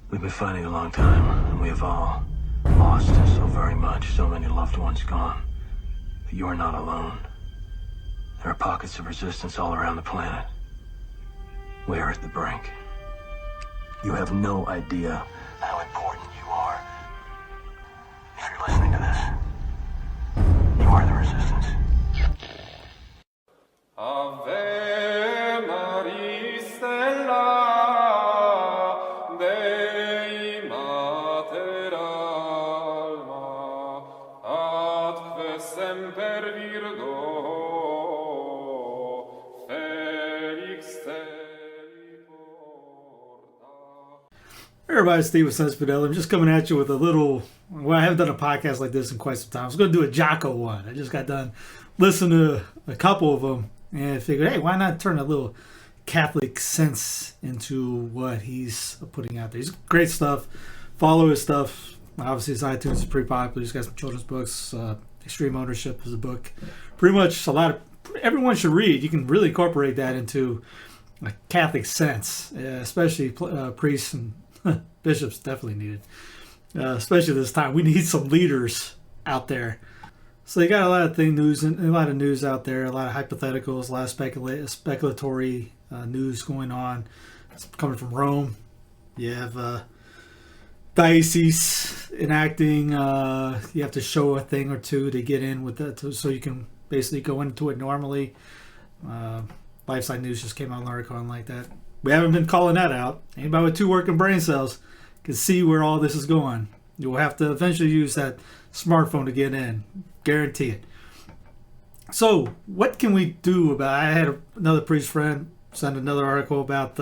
We've been fighting a long time, and we have all lost so very much, so many loved ones gone. But you are not alone. There are pockets of resistance all around the planet. We are at the brink. You have no idea how important you are. If you're listening to this, you are the resistance. Ave Maria Stella Dei Mater Alma Atque semper Virgo Felix te porta. Hey everybody, Steve with Sense-Fidel. I'm just coming at you with a little, well, I haven't done a podcast like this in quite some time. I was going to do a Jocko one. I just got done listening to a couple of them and I figured, hey, why not turn a little Catholic sense into what he's putting out there. He's great stuff. Follow his stuff. Obviously, his iTunes is pretty popular. He's got some children's books. Extreme Ownership is a book. Pretty much everyone should read. You can really incorporate that into a Catholic sense, especially priests and bishops definitely needed. Especially this time. We need some leaders out there. So you got a lot of news out there, a lot of hypotheticals, a lot of speculatory news going on. It's coming from Rome. You have diocese enacting. You have to show a thing or two to get in with that, so you can basically go into it normally. Lifeside News just came out with an article on like that. We haven't been calling that out. Anybody with 2 working brain cells can see where all this is going. You will have to eventually use that smartphone to get in. Guarantee it. So, what can we do about it? I had another priest friend send another article about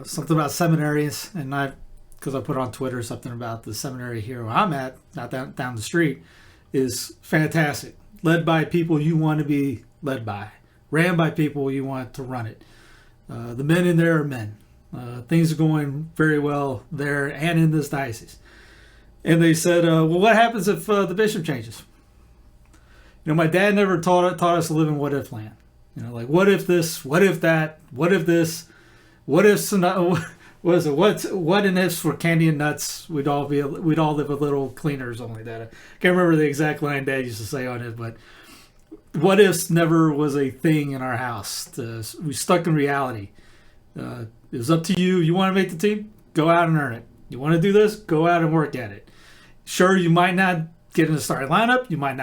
something about seminaries, and not because I put on Twitter something about the seminary here where I'm at, not down the street, is fantastic. Led by people you want to be led by. Ran by people you want to run it. The men in there are men. Things are going very well there and in this diocese. And they said, well, what happens if the bishop changes? You know, my dad never taught us to live in what-if land. You know, like, what if this, what if that, what if this, what if, what is it, what and ifs for candy and nuts, we'd all live a little cleaner or something like that. I can't remember the exact line Dad used to say on it, but what ifs never was a thing in our house. We stuck in reality. It was up to you. You want to make the team? Go out and earn it. You want to do this? Go out and work at it. Sure, you might not get in the starting lineup. You might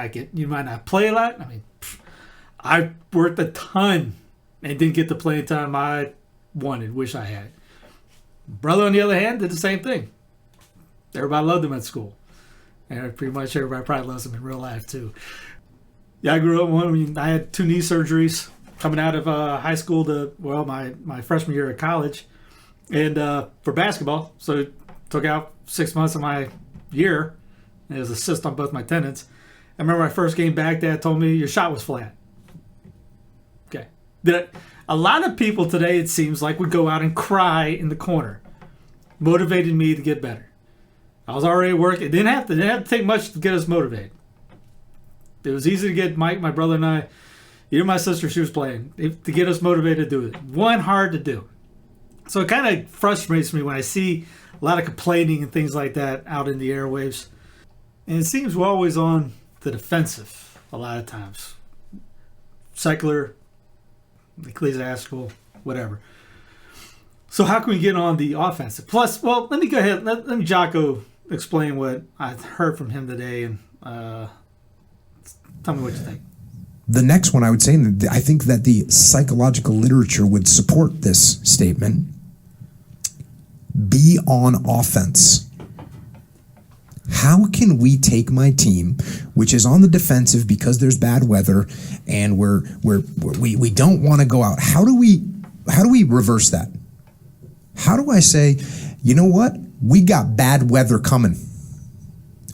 not play a lot. I mean, I worked a ton and didn't get the playing time I wish I had. Brother, on the other hand, did the same thing. Everybody loved him at school. And pretty much everybody probably loves him in real life, too. Yeah, I grew up, I had 2 knee surgeries coming out of high school to, my freshman year at college. And for basketball, so took out 6 months of my year. It was a cyst on both my tendons. I remember my first game back, Dad told me your shot was flat. Okay. A lot of people today, it seems like, would go out and cry in the corner. Motivated me to get better. I was already working. It didn't have to take much to get us motivated. It was easy to get Mike, my brother, and I. Even my sister, she was playing, to get us motivated to do it. One hard to do. So it kind of frustrates me when I see a lot of complaining and things like that out in the airwaves. And it seems we're always on the defensive a lot of times. Secular, ecclesiastical, whatever. So how can we get on the offensive? Plus, well, let me go ahead. Let me Jocko explain what I heard from him today, and tell me what you think. The next one I would say, and I think that the psychological literature would support this statement, be on offense. How can we take my team, which is on the defensive because there's bad weather and we don't want to go out? How do we reverse that? How do I say, you know what? We got bad weather coming.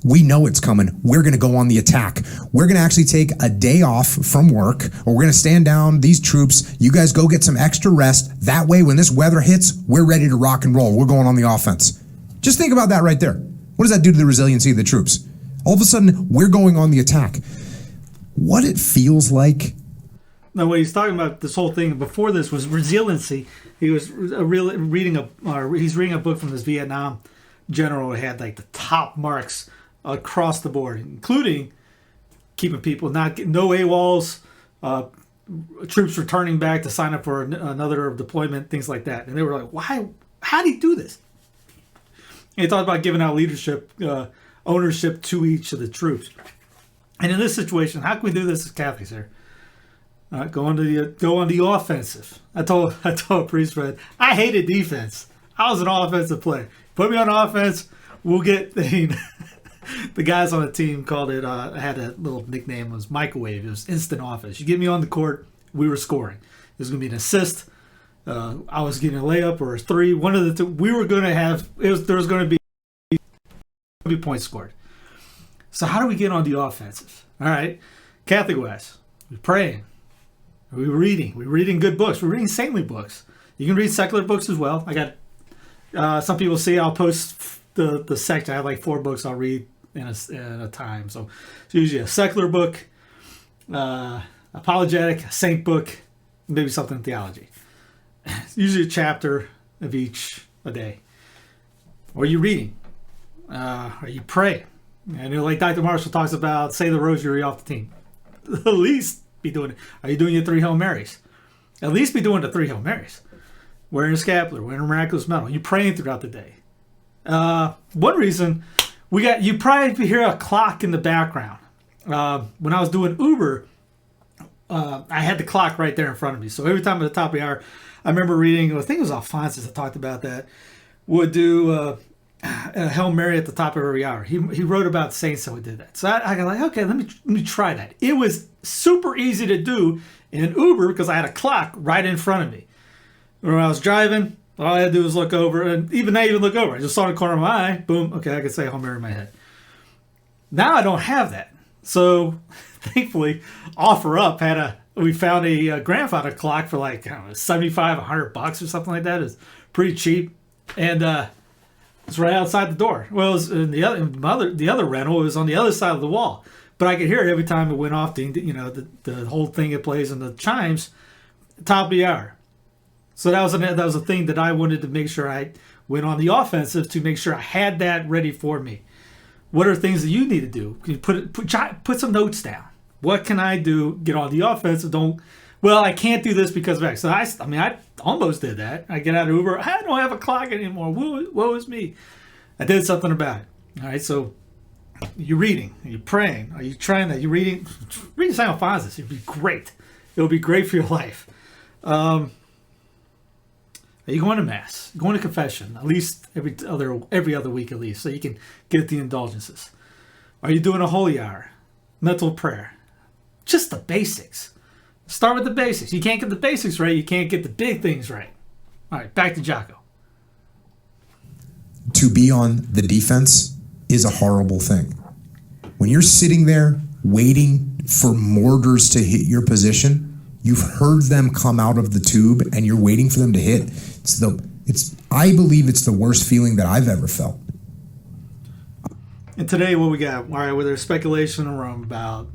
We know it's coming. We're going to go on the attack. We're going to actually take a day off from work, or we're going to stand down these troops. You guys go get some extra rest. That way, when this weather hits, we're ready to rock and roll. We're going on the offense. Just think about that right there. What does that do to the resiliency of the troops? All of a sudden, we're going on the attack. What it feels like No, what he's talking about, this whole thing before this was resiliency. He was reading he's reading a book from this Vietnam general who had like the top marks across the board, including keeping people no AWOLs, troops returning back to sign up for another deployment, things like that. And they were like, why? How do you do this? And he talked about giving out leadership, ownership to each of the troops. And in this situation, how can we do this as Catholics here? Go on the offensive. I told Priest Fred, I hated defense. I was an offensive player. Put me on offense, we'll get the guys on the team called it. I had a little nickname. It was microwave. It was instant offense. You get me on the court, we were scoring. It was going to be an assist. I was getting a layup or a three. One of the two. We were going to have. There was going to be points scored. So how do we get on the offensive? All right, Catholic wise, we're praying. We're reading. We're reading good books. We're reading saintly books. You can read secular books as well. I got some people see I'll post the section. I have like 4 books I'll read in a time. So it's usually a secular book, apologetic, a saint book, maybe something in theology. It's usually a chapter of each a day. Or you reading. Or you pray. And like Dr. Marshall talks about, say the rosary off the team. At least be doing it. Are you doing your 3 Hail Marys? At least be doing the 3 Hail Marys. Wearing a scapular, wearing a miraculous medal. You praying throughout the day. One reason you probably hear a clock in the background. When I was doing Uber, I had the clock right there in front of me. So every time at the top of the hour, I remember reading, I think it was Alphonsus that talked about that, would do a Hail Mary at the top of every hour. He wrote about saints that would do that. So I got like, okay, let me try that. It was super easy to do in Uber because I had a clock right in front of me. When I was driving, all I had to do was look over, and even I even look over. I just saw the corner of my eye. Boom. Okay, I could say Hail Mary in my head. Now I don't have that. So thankfully, OfferUp we found a grandfather clock for like, I don't know, $75, $100 or something like that. It's pretty cheap, and it's right outside the door. Well, it was in the other rental. It was on the other side of the wall, but I could hear it every time it went off. The whole thing it plays and the chimes, top of the hour. So that was a thing that I wanted to make sure I went on the offensive to make sure I had that ready for me. What are things that you need to do? Can you put some notes down? What can I do? Get on the offensive. I can't do this because of X. So I almost did that. I get out of Uber. I don't have a clock anymore. Woe is me. I did something about it. All right. So you're reading. You're praying. Are you trying that? You're reading. Reading St. Alphonsus. It'd be great. It'll be great for your life. Are you going to Mass? Going to confession at least every other week at least, so you can get the indulgences. Are you doing a holy hour? Mental prayer? Just the basics. Start with the basics. You can't get the basics right, you can't get the big things right. All right, back to Jocko. To be on the defense is a horrible thing. When you're sitting there waiting for mortars to hit your position, you've heard them come out of the tube and you're waiting for them to hit. I believe it's the worst feeling that I've ever felt. And today what we got? All right, well, there's speculation in Rome about,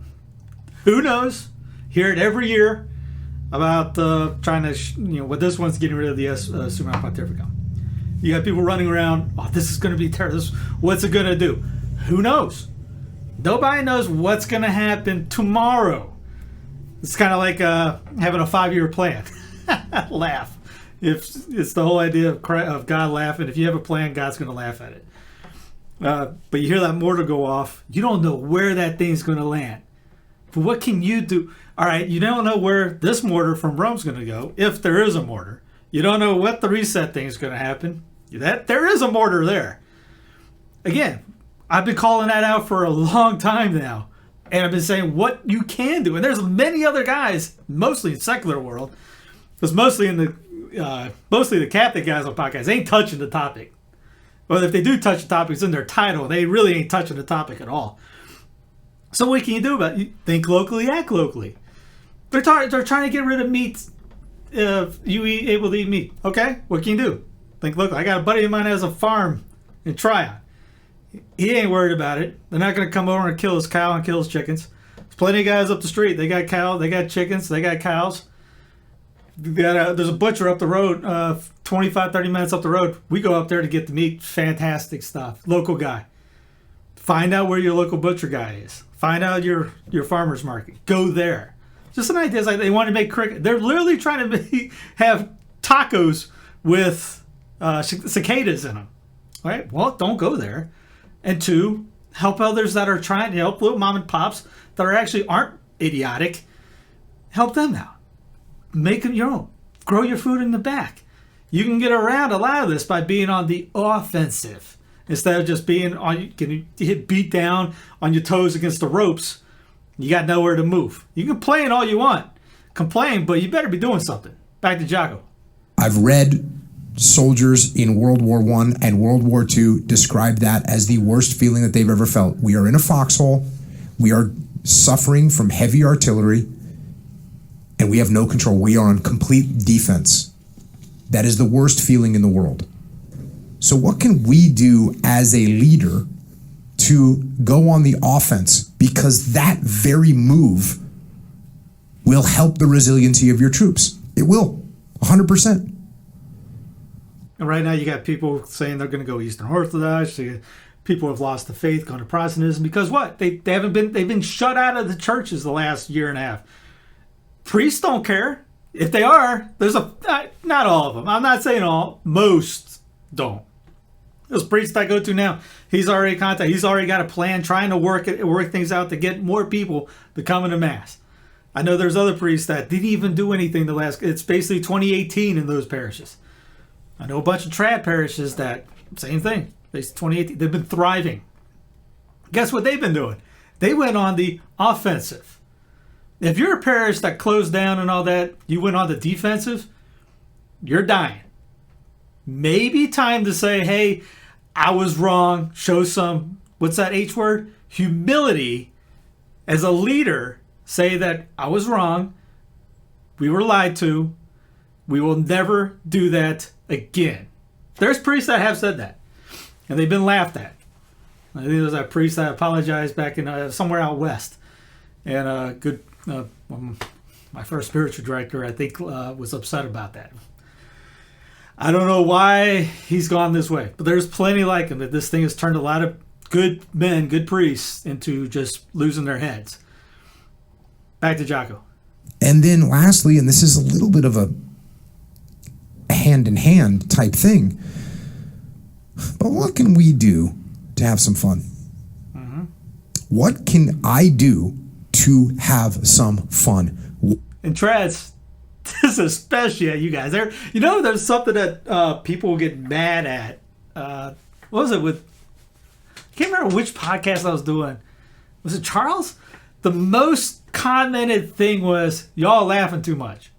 who knows, hear it every year about trying to, what this one's getting rid of the Summa Pontificum. You got people running around, this is going to be terrible. What's it going to do? Who knows? Nobody knows what's going to happen tomorrow. It's kind of like having a 5-year plan. Laugh. If it's the whole idea of God laughing. If you have a plan, God's going to laugh at it. But you hear that mortar go off. You don't know where that thing's going to land. But what can you do? All right, you don't know where this mortar from Rome's going to go, if there is a mortar. You don't know what the reset thing is going to happen. There is a mortar there. Again, I've been calling that out for a long time now. And I've been saying what you can do. And there's many other guys, mostly in the secular world, because mostly the Catholic guys on podcasts ain't touching the topic. Well, if they do touch the topic, it's in their title. They really ain't touching the topic at all. So what can you do about it? You think locally, act locally. They're trying to get rid of meat. If you able to eat meat, okay? What can you do? Think locally. I got a buddy of mine that has a farm in Tryon. He ain't worried about it. They're not going to come over and kill his cow and kill his chickens. There's plenty of guys up the street. They got cows, they got chickens, they got cows. There's a butcher up the road, 25, 30 minutes up the road. We go up there to get the meat. Fantastic stuff. Local guy. Find out where your local butcher guy is. Find out your farmer's market. Go there. Just an idea. It's like they want to make cricket. They're literally trying to have tacos with cicadas in them. Right? Well, don't go there. And two, help others that are trying to help little mom and pops that aren't idiotic. Help them out. Make it your own. Grow your food in the back. You can get around a lot of this by being on the offensive instead of just being getting beat down on your toes against the ropes. You got nowhere to move. You can complain all you want. Complain, but you better be doing something. Back to Jocko. I've read soldiers in World War I and World War II describe that as the worst feeling that they've ever felt. We are in a foxhole. We are suffering from heavy artillery. And we have no control. We are on complete defense. That is the worst feeling in the world. So what can we do as a leader to go on the offense? Because that very move will help the resiliency of your troops. It will, 100%. And right now you got people saying they're going to go Eastern Orthodox. People have lost the faith, going to Protestantism. Because what? They've been shut out of the churches the last year and a half. Priests don't care. If they are, there's not all of them. I'm not saying all. Most don't. Those priests I go to now, he's already got a plan, trying to work things out to get more people to come into Mass. I know there's other priests that didn't even do anything it's basically 2018 in those parishes. I know a bunch of trad parishes that, same thing. 2018, they've been thriving. Guess what they've been doing? They went on the offensive. If you're a parish that closed down and all that, you went on the defensive, you're dying. Maybe time to say, hey, I was wrong. Show some, what's that H word? Humility. As a leader, say that I was wrong. We were lied to. We will never do that again. There's priests that have said that. And they've been laughed at. I think there was a priest that apologized back in somewhere out west. And my first spiritual director, I think, was upset about that. I don't know why he's gone this way, but there's plenty like him that this thing has turned a lot of good men, good priests, into just losing their heads. Back to Jocko. And then lastly, and this is a little bit of a hand-in-hand type thing, but what can we do to have some fun? Mm-hmm. What can I do to have some fun? And trads, this is especially you guys. There's something that people will get mad at. What was it with? I can't remember which podcast I was doing. Was it Charles? The most commented thing was, y'all laughing too much.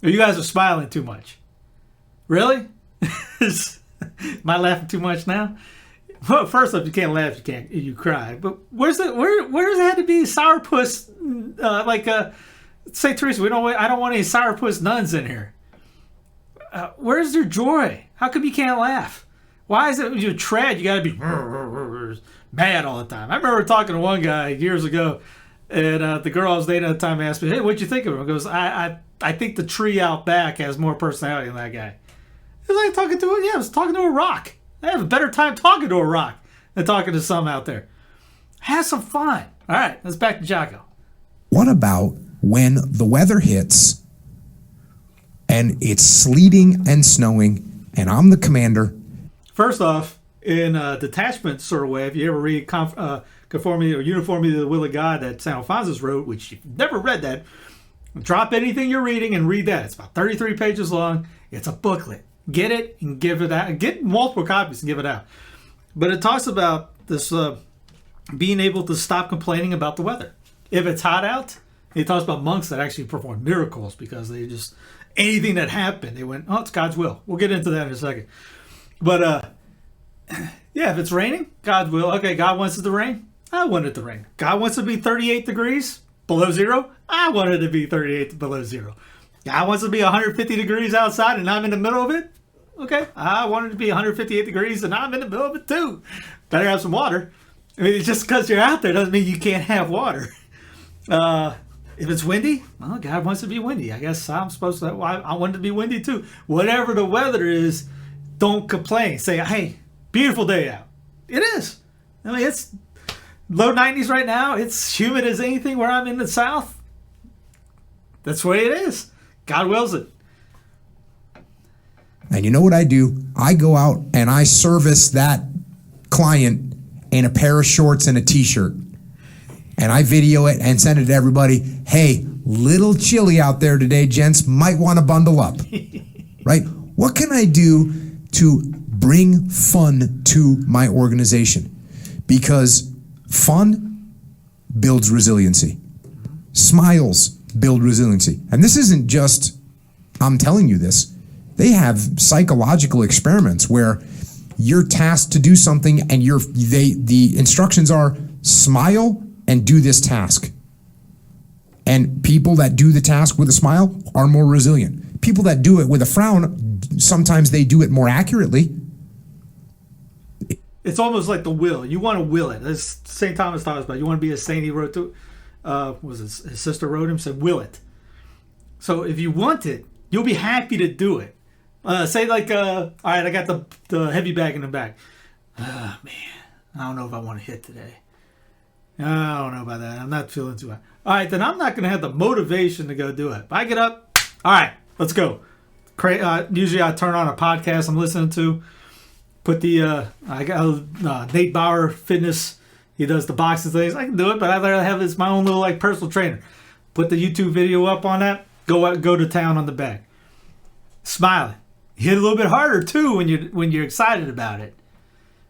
Or you guys are smiling too much. Really? Am I laughing too much now? Well, first off, you can't laugh, you cry. But where does it have to be sourpuss? St. Teresa, I don't want any sourpuss nuns in here. Where's your joy? How come you can't laugh? Why is it when you're trad, you got to be mad all the time? I remember talking to one guy years ago, and the girl I was dating at the time asked me, hey, what'd you think of him? I goes, I think the tree out back has more personality than that guy. It was like I was talking to a rock. I have a better time talking to a rock than talking to some out there. Have some fun. All right, let's back to Jocko. What about when the weather hits and it's sleeting and snowing and I'm the commander? First off, in a detachment sort of way, if you ever read Conformity or Uniformity to the Will of God that St. Alphonsus wrote, which you've never read that, drop anything you're reading and read that. It's about 33 pages long. It's a booklet. Get it and give it out. Get multiple copies and give it out. But it talks about this being able to stop complaining about the weather. If it's hot out, it talks about monks that actually perform miracles because they just, anything that happened, they went, oh, it's God's will. We'll get into that in a second. But, yeah, if it's raining, God's will. Okay, God wants it to rain. I want it to rain. God wants it to be 38 degrees below zero. I want it to be 38 below zero. God wants it to be 150 degrees outside and I'm in the middle of it. Okay, I want it to be 158 degrees and I'm in the middle of it too. Better have some water. I mean, just because you're out there doesn't mean you can't have water. If it's windy, well, God wants it to be windy. I guess I'm supposed to. I want it to be windy too. Whatever the weather is, don't complain. Say, hey, beautiful day out. It is. I mean, it's low 90s right now. It's humid as anything where I'm in the South. That's the way it is. God wills it. And you know what I do? I go out and I service that client in a pair of shorts and a t-shirt. And I video it and send it to everybody. Hey, little chilly out there today, gents. Might want to bundle up. Right? What can I do to bring fun to my organization? Because fun builds resiliency. Smiles build resiliency. And this isn't just, I'm telling you this. They have psychological experiments where you're tasked to do something and the instructions are smile and do this task. And people that do the task with a smile are more resilient. People that do it with a frown, sometimes they do it more accurately. It's almost like the will. You want to will it. As St. Thomas taught us about. You want to be a saint. He wrote to, his sister wrote him, said, will it. So if you want it, you'll be happy to do it. Say like, all right, I got the heavy bag in the back. Man, I don't know if I want to hit today. I don't know about that. I'm not feeling too hot. All right, then I'm not going to have the motivation to go do it. If I get up, all right, let's go. Usually I turn on a podcast I'm listening to. Put the, I got Nate Bauer Fitness. He does the boxing things. I can do it, but I'd rather have my own little like personal trainer. Put the YouTube video up on that. Go to town on the back. Smiling. You hit a little bit harder too when you're excited about it.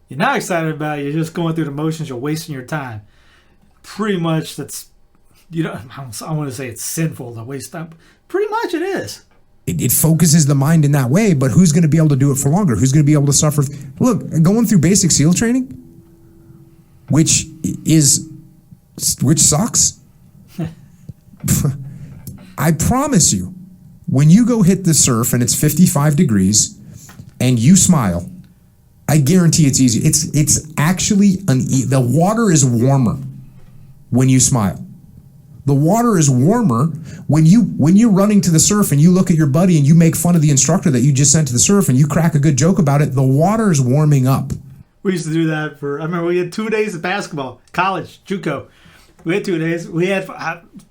You're not excited about it. You're just going through the motions. You're wasting your time. Pretty much that's, I want to say it's sinful to waste time. Pretty much it is. It focuses the mind in that way, but who's going to be able to do it for longer? Who's going to be able to suffer? Look, going through basic SEAL training, which sucks. I promise you, when you go hit the surf and it's 55 degrees and you smile, I guarantee it's easy. It's actually the water is warmer when you smile. The water is warmer when you're running to the surf and you look at your buddy and you make fun of the instructor that you just sent to the surf and you crack a good joke about it. The water is warming up. We used to do that I remember we had 2 days of basketball, college, JUCO. We had 2 days.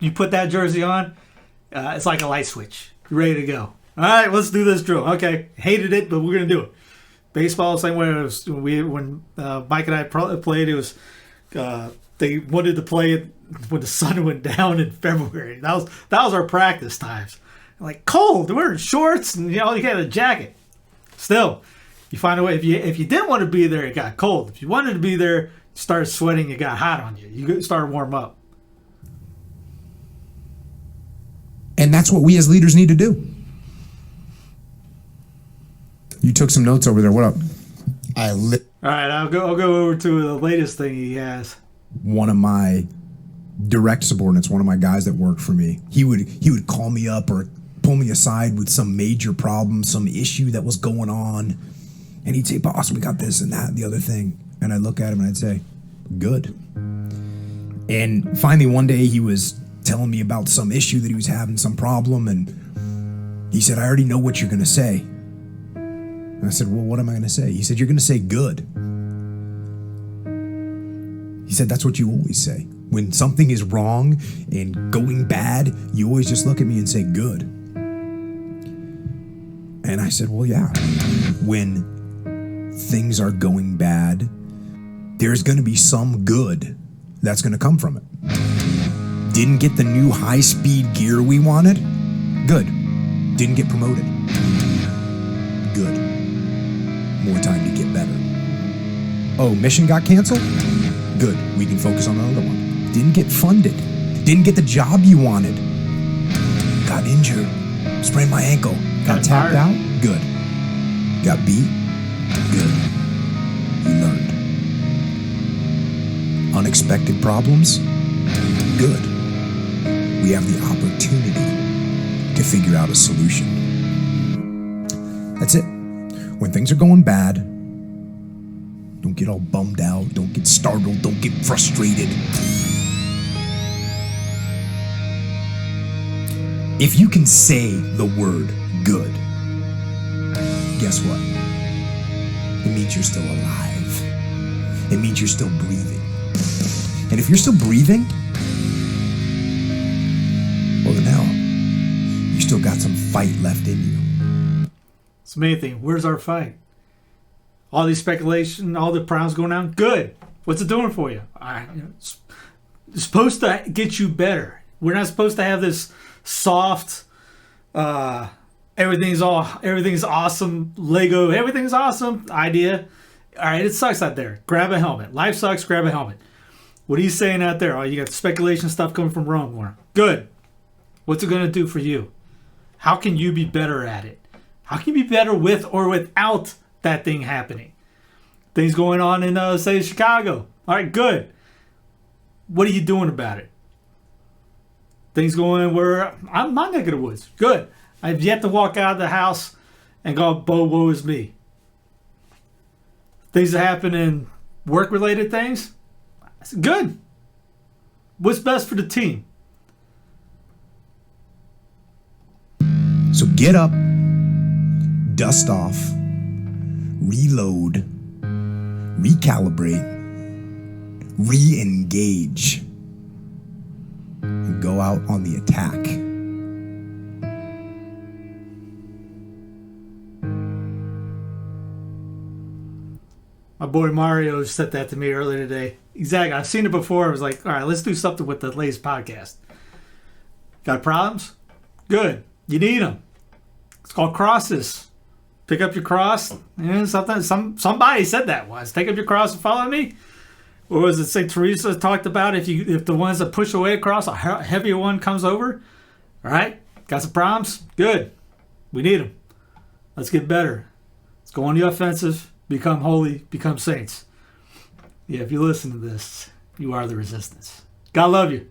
You put that jersey on, it's like a light switch. You're ready to go. All right, let's do this drill. Okay, hated it, but we're going to do it. Baseball, same way. When Mike and I played, it was they wanted to play it when the sun went down in February. That was our practice times. Like cold, we're in shorts and you had a jacket. Still, you find a way. If you didn't want to be there, it got cold. If you wanted to be there, you started sweating. It got hot on you. You started warm up. And that's what we as leaders need to do. You took some notes over there. What up? All right, I'll go over to the latest thing he has. One of my direct subordinates, one of my guys that worked for me, he would call me up or pull me aside with some major problem, some issue that was going on, and he'd say, "Boss, we got this and that and the other thing." And I'd look at him and I'd say, "Good." And finally one day he was telling me about some issue that he was having, some problem, and he said, "I already know what you're going to say." And I said, "Well, what am I going to say?" He said, "You're going to say good." He said, "That's what you always say. When something is wrong and going bad, you always just look at me and say good." And I said, "Well, yeah. When things are going bad, there's going to be some good that's going to come from it. Didn't get the new high-speed gear we wanted? Good. Didn't get promoted? Good. More time to get better. Oh, mission got canceled? Good. We can focus on another one. Didn't get funded. Didn't get the job you wanted. Got injured. Sprained my ankle. Got tapped out? Good. Got beat? Good. You learned. Unexpected problems? Good. We have the opportunity to figure out a solution." That's it. When things are going bad, don't Don't get all bummed out. Don't get startled. Don't get frustrated. If you can say the word good, guess what? It means you're still alive. It means you're still breathing. And if you're still breathing, well, then hell, you still got some fight left in you. It's the main thing. Where's our fight? All these speculation, all the problems going on. Good. What's it doing for you? It's supposed to get you better. We're not supposed to have this soft, everything's awesome, Lego, everything's awesome idea. All right, it sucks out there. Grab a helmet. Life sucks. Grab a helmet. What are you saying out there? Oh, you got speculation stuff coming from Rome. More good. What's it going to do for you? How can you be better at it? How can you be better with or without that thing happening? Things going on in, say, Chicago. All right, good. What are you doing about it? Things going where I'm my neck of the woods. Good. I've yet to walk out of the house and go, woe is me. Things that happen in work-related things, good. What's best for the team? So get up, dust off, reload, recalibrate, re-engage, and go out on the attack. My boy Mario said that to me earlier today. Exactly. I've seen it before. I was like, all right, let's do something with the latest podcast. Got problems? Good. You need them. It's called crosses. Pick up your cross. Somebody said that once. Take up your cross and follow me. Or was it St. Teresa talked about if the ones that push away across, a heavier one comes over? All right. Got some problems? Good. We need them. Let's get better. Let's go on the offensive. Become holy. Become saints. Yeah, if you listen to this, you are the resistance. God love you.